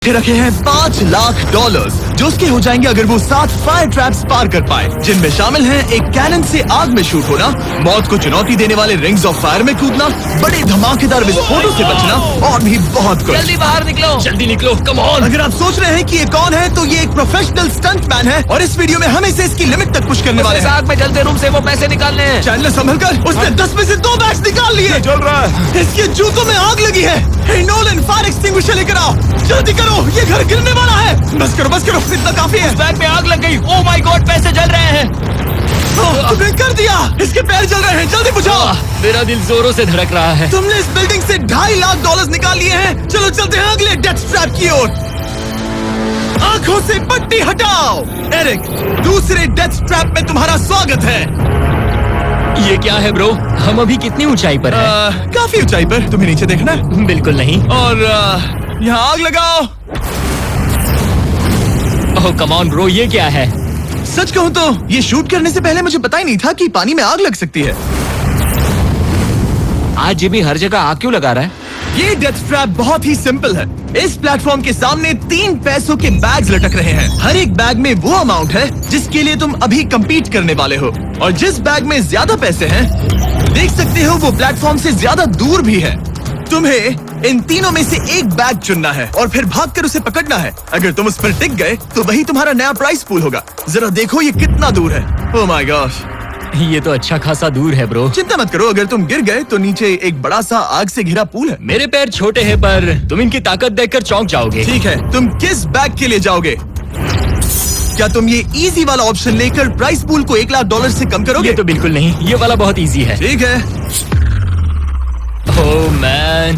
रखे हैं $5,00,000 जो उसके हो जाएंगे अगर वो 7 फायर ट्रैप्स पार कर पाए, जिनमें शामिल हैं एक कैनन से आग में शूट होना, मौत को चुनौती देने वाले रिंग्स ऑफ फायर में कूदना, बड़े धमाकेदार विस्फोटों से बचना और भी बहुत कुछ। जल्दी बाहर निकलो, जल्दी निकलो, कम ऑन। अगर आप सोच रहे हैं कि ये कौन है तो ये एक प्रोफेशनल स्टंटमैन है और इस वीडियो में हम इसे इसकी लिमिट तक पुश करने वाले हैं। आग में जलते रूम से वो पैसे निकालने हैं। चैनल संभल कर, उसने 10 में से 2 बैग्स निकाल लिए। चल रहा है। इसके जूतों में आग लगी है। हे नोलन, फायर एक्सटिंग्विशर लेकर आओ, जल्दी करो, ये घर गिरने वाला है। बस करो, इतना काफी है। बैग में आग लग गई। ओह माय गॉड, पैसे जल रहे हैं। तुमने कर दिया, इसके पैर जल रहे हैं, जल्दी बुझाओ। मेरा दिल जोरों से धड़क रहा है। तुमने इस बिल्डिंग से $2.5 लाख निकाल लिए हैं। चलो चलते हैं अगले डेथ ट्रैप की ओर। आंखों से पट्टी हटाओ। एरिक, दूसरे डेथ ट्रैप में तुम्हारा स्वागत है। ये क्या है ब्रो? हम अभी कितनी ऊंचाई पर हैं? काफी ऊंचाई पर। तुम्हें नीचे देखना है? बिल्कुल नहीं। और यहाँ आग लगाओ। ओह कम ऑन ब्रो, ये क्या है? सच कहूँ तो ये शूट करने से पहले मुझे पता ही नहीं था कि पानी में आग लग सकती है। आज ये भी हर जगह आग क्यों लगा रहा है? ये डेथ ट्रैप बहुत ही सिंपल है। इस प्लेटफॉर्म के सामने 3 पैसों के बैग्स लटक रहे हैं। हर एक बैग में वो अमाउंट है जिसके लिए तुम अभी compete करने वाले हो, और जिस बैग में ज्यादा पैसे हैं, देख सकते हो वो प्लेटफॉर्म से ज्यादा दूर भी है। तुम्हें इन तीनों में से एक बैग चुनना है और फिर भागकर उसे पकड़ना है। अगर तुम उस पर टिक गए तो वही तुम्हारा नया प्राइस पूल होगा। जरा देखो ये कितना दूर है। ओह माय गॉश, ये तो अच्छा खासा दूर है ब्रो। चिंता मत करो, अगर तुम गिर गए तो नीचे एक बड़ा सा आग से घिरा पूल है। मेरे पैर छोटे हैं पर तुम इनकी ताकत देखकर चौंक जाओगे। ठीक है, तुम किस बैग के लिए जाओगे? क्या तुम ये इजी वाला ऑप्शन लेकर प्राइस पूल को $1,00,000 से कम करोगे? ये तो बिल्कुल नहीं, ये वाला बहुत इजी है। ठीक है, ओह मैन,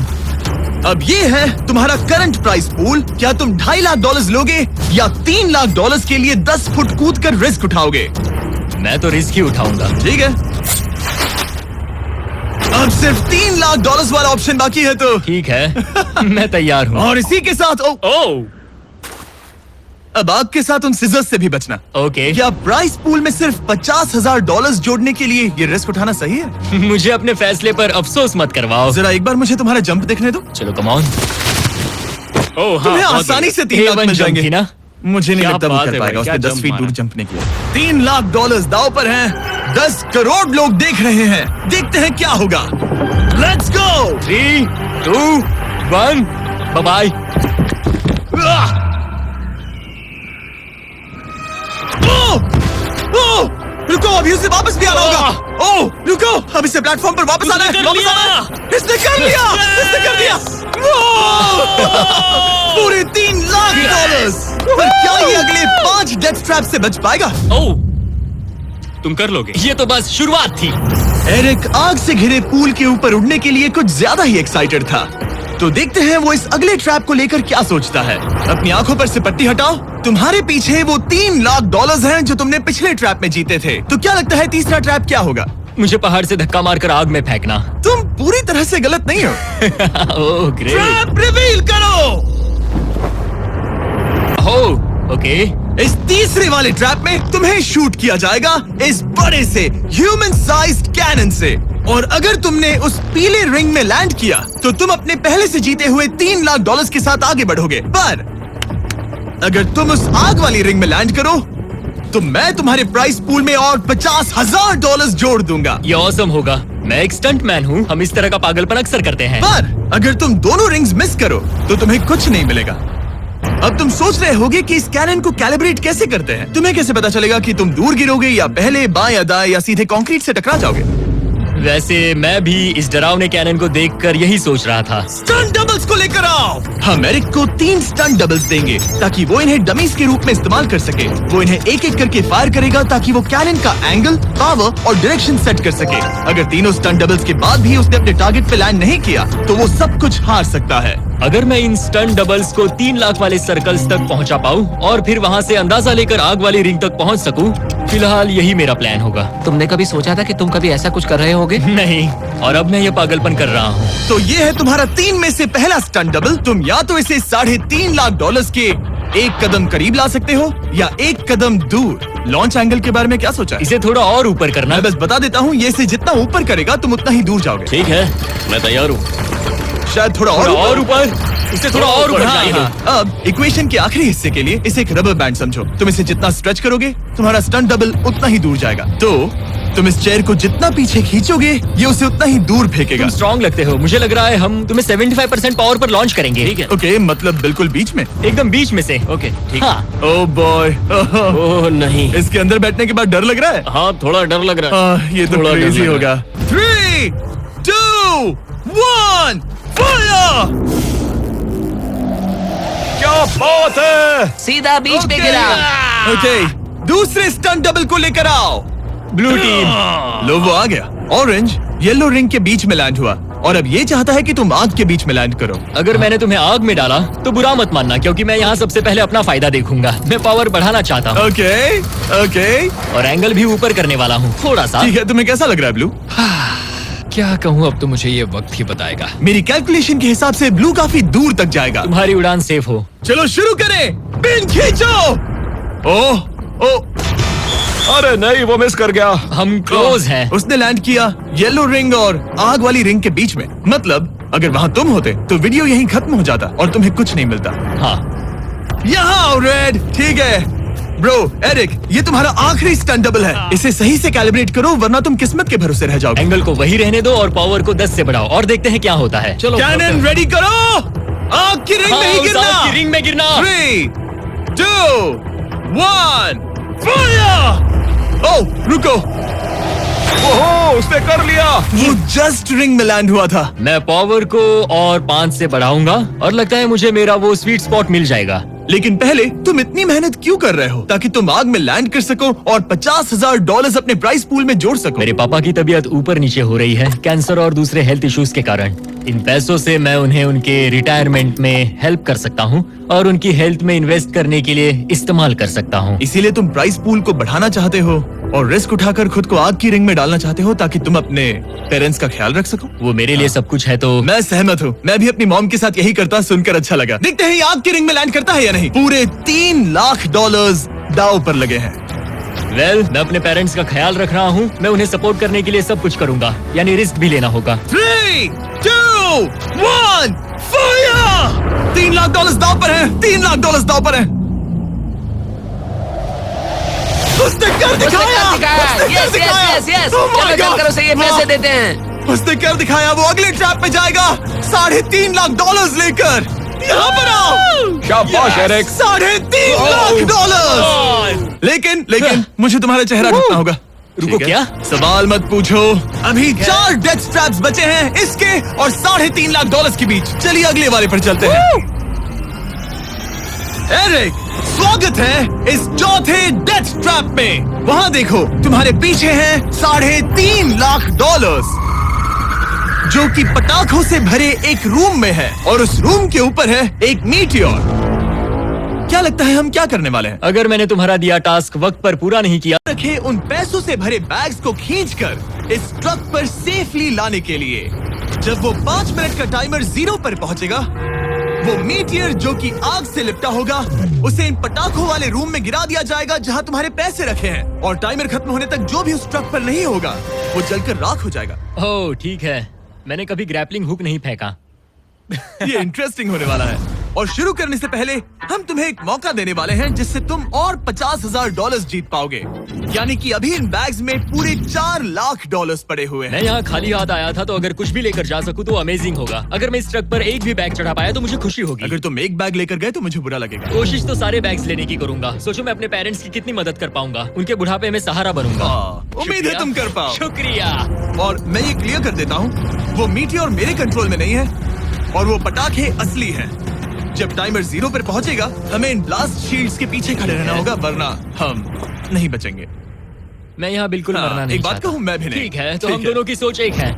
अब ये है तुम्हारा करंट प्राइस पूल। क्या तुम $2.5 लाख लोगे या $3,00,000 के लिए 10 फुट कूद कर रिस्क उठाओगे? मैं तो रिस्क ही उठाऊंगा। ठीक है, अब सिर्फ $3,00,000 वाला ऑप्शन बाकी है तो ठीक है, मैं तैयार हूँ। और इसी के साथ ओह अब आग के साथ उन सिजर्स से भी बचना। ओके। क्या प्राइस पूल में सिर्फ $50,000 जोड़ने के लिए ये रिस्क उठाना सही है? मुझे अपने फैसले पर अफसोस मत करवाओ। जरा एक बार मुझे तुम्हारा जंप देखने दो। चलो कम ऑन। ओह तुम्हें आसानी से 3 लाख मिल जाएंगे ना। मुझे नहीं क्या लगता वो बात कर है पाएगा। भाई, उसने क्या 10 फीट जंप दूर मारा। जंपने के लिए। $3,00,000 दाव पर हैं। 10 करोड़ लोग देख रहे हैं। देखते हैं क्या होगा। Let's go. 3, 2, 1, बाय। रुको, अभी उसे वापस भी आना होगा। ओह रुको, अब इसे प्लेटफॉर्म पर वापस आना है। वापस आना है। इसने कर लिया, इसने कर दिया। पूरे $3,00,000। पर क्या ये अगले 5 डेथ ट्रैप से बच पाएगा? ओह, तुम कर लोगे। ये तो बस शुरुआत थी। एरिक आग से घिरे पूल के ऊपर उड़ने के लिए कुछ ज्यादा ही एक्साइटेड था। तो देखते हैं वो इस अगले ट्रैप को लेकर क्या सोचता है। अपनी आंखों पर से पट्टी हटाओ। तुम्हारे पीछे वो $3,00,000 हैं जो तुमने पिछले ट्रैप में जीते थे। तो क्या लगता है तीसरा ट्रैप क्या होगा? मुझे पहाड़ से धक्का मारकर आग में फेंकना। तुम पूरी तरह से गलत नहीं हो। Oh great. ट्रैप रिवील करो। Oh okay. इस तीसरे वाले ट्रैप में तुम्हें शूट किया जाएगा इस बड़े से ह्यूमन साइज्ड कैनन से, और अगर तुमने उस पीले रिंग में लैंड किया तो तुम अपने पहले से जीते हुए $3,00,000 के साथ आगे बढ़ोगे। पर अगर तुम उस आग वाली रिंग में लैंड करो तो मैं तुम्हारे प्राइस पूल में और $50,000 जोड़ दूंगा। ये ऑसम होगा। मैं एक स्टंट मैन हूँ, हम इस तरह का पागलपन अक्सर करते हैं। पर अगर तुम दोनों रिंग्स मिस करो तो तुम्हें कुछ नहीं मिलेगा। अब तुम सोच रहे होगे कि इस कैनन को कैलिब्रेट कैसे करते हैं। तुम्हें कैसे पता चलेगा कि तुम दूर गिरोगे या पहले बाएं या दाएं या सीधे कंक्रीट से टकरा जाओगे? वैसे मैं भी इस डरावने कैनन को देखकर यही सोच रहा था। स्टंट डबल्स को लेकर आओ। हम एरिक को 3 स्टंट डबल्स देंगे ताकि वो इन्हें डमीज के रूप में इस्तेमाल कर सके। वो इन्हें एक एक करके फायर करेगा ताकि वो कैनन का एंगल, पावर और डायरेक्शन सेट कर सके। अगर तीनों स्टंट डबल्स के बाद भी उसने अपने टारगेट पे लैंड नहीं किया तो वो सब कुछ हार सकता है। अगर मैं इन स्टंट डबल्स को 3 लाख वाले सर्कल्स तक पहुंचा पाऊं और फिर वहां से अंदाजा लेकर आग वाली रिंग तक पहुंच सकूं, फिलहाल यही मेरा प्लान होगा। तुमने कभी सोचा था कि तुम कभी ऐसा कुछ कर रहे होगे? नहीं, और अब मैं ये पागलपन कर रहा हूँ। तो ये है तुम्हारा 3 में से पहला स्टंट डबल। तुम या तो इसे $3.5 लाख के एक कदम करीब ला सकते हो या एक कदम दूर। लॉन्च एंगल के बारे में क्या सोचा है? इसे थोड़ा और ऊपर करना। मैं बस बता देता हूँ, ये इसे जितना ऊपर करेगा तुम उतना ही दूर जाओगे। ठीक है, मैं तैयार हूँ। शायद थोड़ा और ऊपर, इसे थोड़ा और ऊपर हाँ, चाहिए। हाँ। अब इक्वेशन के आखिरी हिस्से के लिए इसे एक रबर बैंड समझो। तुम इसे जितना स्ट्रेच करोगे तुम्हारा स्टंट डबल उतना ही दूर जाएगा। तो तुम इस चेयर को जितना पीछे खींचोगे ये उसे उतना ही दूर फेंकेगा। तुम स्ट्रॉन्ग लगते हो। मुझे लग रहा है हम तुम्हें 75% पावर पर लॉन्च करेंगे। ठीक है, ओके, मतलब बिल्कुल बीच में। एकदम बीच में से। ओके ठीक। हाँ, ओह बॉय, ओह नहीं, इसके अंदर बैठने के बाद डर लग रहा है। हाँ थोड़ा डर लग रहा है। ये तो थोड़ा डर क्रेजी लग होगा। 3, 2, 1, फायर! क्या बात है! सीधा बीच में गिरा। ओके, दूसरे स्टंट डबल को लेकर आओ। Blue team. लो वो आ गया। ऑरेंज येलो रिंग के बीच में लैंड हुआ और अब ये चाहता है कि तुम आग के बीच में लैंड करो। अगर मैंने तुम्हें आग में डाला तो बुरा मत मानना, क्योंकि मैं यहाँ सबसे पहले अपना फायदा देखूंगा। मैं पावर बढ़ाना चाहता हूँ ओके ओके, और एंगल भी ऊपर करने वाला हूँ थोड़ा सा। ठीक है। तुम्हें कैसा लग रहा है ब्लू? क्या कहूँ, अब तो मुझे ये वक्त ही बताएगा। मेरी कैलकुलेशन के हिसाब से ब्लू काफी दूर तक जाएगा। तुम्हारी उड़ान सेफ हो। चलो शुरू करें। पिन खींचो। ओह ओह, अरे नहीं, वो मिस कर गया। हम क्लोज हैं। उसने लैंड किया येलो रिंग और आग वाली रिंग के बीच में। मतलब अगर वहाँ तुम होते तो वीडियो यहीं खत्म हो जाता और तुम्हें कुछ नहीं मिलता। हाँ, यहाँ रेड, ठीक है ब्रो। एरिक, ये तुम्हारा आखिरी स्टंट डबल है। इसे सही से कैलिब्रेट करो वरना तुम किस्मत के भरोसे रह जाओगे। एंगल को वही रहने दो और पावर को 10 से बढ़ाओ और देखते हैं क्या होता है। चलो, कैनन रेडी करो। आग की रिंग में ही गिरना। आग की रिंग में गिरना। 3, 2, 1, फायर! ओह रुको, ओहो, उसने कर लिया। वो जस्ट रिंग में लैंड हुआ था। मैं पावर को और 5 से बढ़ाऊंगा और लगता है मुझे मेरा वो स्वीट स्पॉट मिल जाएगा। लेकिन पहले तुम इतनी मेहनत क्यों कर रहे हो? ताकि तुम आग में लैंड कर सको और $50,000 अपने प्राइस पूल में जोड़ सको। मेरे पापा की तबीयत ऊपर नीचे हो रही है, कैंसर और दूसरे हेल्थ इश्यूज के कारण। इन पैसों से मैं उन्हें उनके रिटायरमेंट में हेल्प कर सकता हूँ और उनकी हेल्थ में इन्वेस्ट करने के लिए इस्तेमाल कर सकता हूँ। इसीलिए तुम प्राइस पूल को बढ़ाना चाहते हो और रिस्क उठाकर खुद को आग की रिंग में डालना चाहते हो ताकि तुम अपने पेरेंट्स का ख्याल रख सको। वो मेरे लिए सब कुछ है तो मैं सहमत हूँ। मैं भी अपनी मॉम के साथ यही करता, सुनकर अच्छा लगा। देखते हैं ये आग की रिंग में लैंड करता है या नहीं। पूरे $3 लाख दांव पर लगे हैं। मैं अपने पेरेंट्स का ख्याल रख रहा हूँ। मैं उन्हें सपोर्ट करने के लिए सब कुछ करूंगा, यानी रिस्क भी लेना होगा। 3, 2, 1, फायर! $3 लाख दांव पर है। $3 लाख दांव पर है। उसने कर दिखाया। यस यस यस, Oh चलो करो से ये पैसे देते हैं। उसने कर दिखाया। वो अगले ट्रैप पे जाएगा $3.5 लाख लेकर। यहाँ पर आओ। शाबाश एरिक। $3.5 लाख। लेकिन मुझे तुम्हारा चेहरा ढूंढना होगा। रुको, ठीक है? क्या? सवाल मत पूछो। अभी 4 डेथ ट्रैप्स बचे हैं, इसके और $3.5 लाख के बीच। चलिए अगले वाले पर चलते हैं। एरिक, स्वागत है इस चौथे डेथ ट्रैप में। वहाँ देखो, तुम्हारे पीछे है $3.5 लाख, जो कि पटाखों से भरे एक रूम में है और उस रूम के ऊपर है एक मीटियोर। क्या लगता है हम क्या करने वाले हैं? अगर मैंने तुम्हारा दिया टास्क वक्त पर पूरा नहीं किया, रखे उन पैसों से भरे बैग्स को खींचकर इस ट्रक पर सेफली लाने के लिए। जब वो 5 मिनट का टाइमर 0 पर पहुंचेगा, वो मीटियर जो कि आग से लिपटा होगा उसे इन पटाखों वाले रूम में गिरा दिया जाएगा जहां तुम्हारे पैसे रखे हैं। और टाइमर खत्म होने तक जो भी उस ट्रक पर नहीं होगा वो जलकर राख हो जाएगा। ओह ठीक है, मैंने कभी ग्रैपलिंग हुक नहीं फेंका। ये इंटरेस्टिंग होने वाला है। और शुरू करने से पहले हम तुम्हें एक मौका देने वाले हैं जिससे तुम और $50,000 जीत पाओगे। यानी कि अभी इन बैग्स में पूरे $4 लाख पड़े हुए हैं। मैं यहाँ खाली हाथ आया था, तो अगर कुछ भी लेकर जा सकूं तो अमेजिंग होगा। अगर मैं इस ट्रक पर एक भी बैग चढ़ा पाया तो मुझे खुशी होगी। अगर तुम एक बैग लेकर गए तो मुझे बुरा लगेगा। कोशिश तो सारे बैग्स लेने की करूंगा। सोचो मैं अपने पेरेंट्स की कितनी मदद कर पाऊंगा। उनके बुढ़ापे में सहारा बनूंगा। उम्मीद है शुक्रिया। तुम कर पाओ। शुक्रिया। और मैं ये क्लियर कर देता हूँ, वो मीटियोर मेरे कंट्रोल में नहीं है और वो पटाखे असली हैं। जब टाइमर 0 पर पहुंचेगा हमें इन ब्लास्ट शील्ड्स के पीछे खड़े रहना होगा, वरना हम नहीं बचेंगे। मैं यहाँ बिल्कुल मरना नहीं एक बात चाहता। कहूँ, मैं भी नहीं। ठीक है, तो ठीक हम है। दोनों की सोच एक है।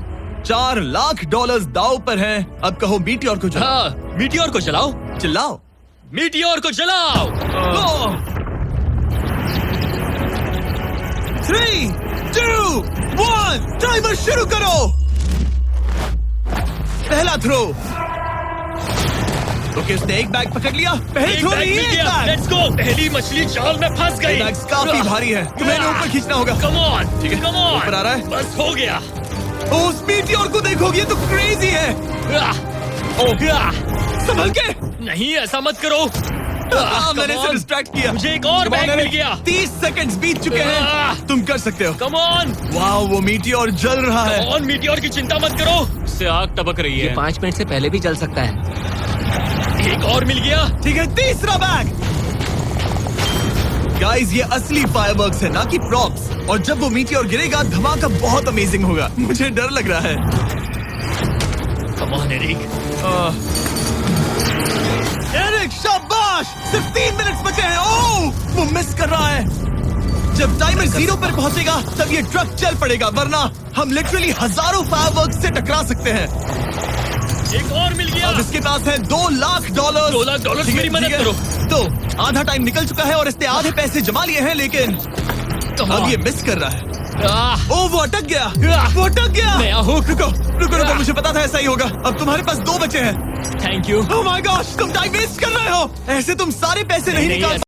$4 लाख दाव पर हैं। अब कहो मीटियोर को चलाओ। हाँ, मीटियोर को चलाओ। चिल्लाओ। मीटियोर को चलाओ। 3, 2, 1, टाइमर शुरू करो। पहला थ्रो। ओके, उसने एक बैग पकड़ लिया। पहले थ्रो नहीं, एक बैग। Let's go. पहली मछली जाल में फंस गई। बैग्स काफी भारी है, तुम्हें इन्हें ऊपर खींचना होगा। कम ऑन, ठीक है, कम ऑन। ऊपर आ रहा है। बस हो गया। उस मीटियोर को देखोगे, ये तो क्रेजी है। संभल के। नहीं, ऐसा मत करो। मैंने come इसे on. डिस्ट्रैक्ट किया। मुझे एक और बैग मिल गया। 30 सेकंड्स बीत चुके हैं। तुम कर सकते हो। कम ऑन, वाह, वो मीटियोर जल रहा है। कम ऑन, मीटियोर की चिंता मत करो। इससे आग टपक रही ये है। 5 मिनट से पहले भी जल सकता है। एक और मिल गया। ठीक है, तीसरा बैग। गाइस, ये असली फायरवर्क्स है, ना कि प्रॉप्स। और जब वो मीटियोर गिरेगा, धमाका बहुत अमेजिंग होगा। मुझे डर लग रहा है। Come on Eric. एरिक, शाबाश! सिर्फ 3 मिनट बचे हैं। ओह, वो मिस कर रहा है। जब टाइमर 0 पर पहुंचेगा, तब ये ट्रक चल पड़ेगा, वरना हम लिटरली हजारों फायरवर्क्स से टकरा सकते हैं। एक और मिल गया। अब इसके पास है $2 लाख। $2 लाख, मेरी मदद करो। तो आधा टाइम निकल चुका है और इसने आधे पैसे जमा लिए हैं, लेकिन अब ये मिस कर रहा है। ओह, वो अटक गया। वो अटक गया। नया हुक। रुको रुको रुको, मुझे पता था ऐसा ही होगा। अब तुम्हारे पास 2 बचे हैं। Thank you. Oh my gosh, तुम टाइम वेस्ट कर रहे हो। ऐसे तुम सारे पैसे नहीं निकाल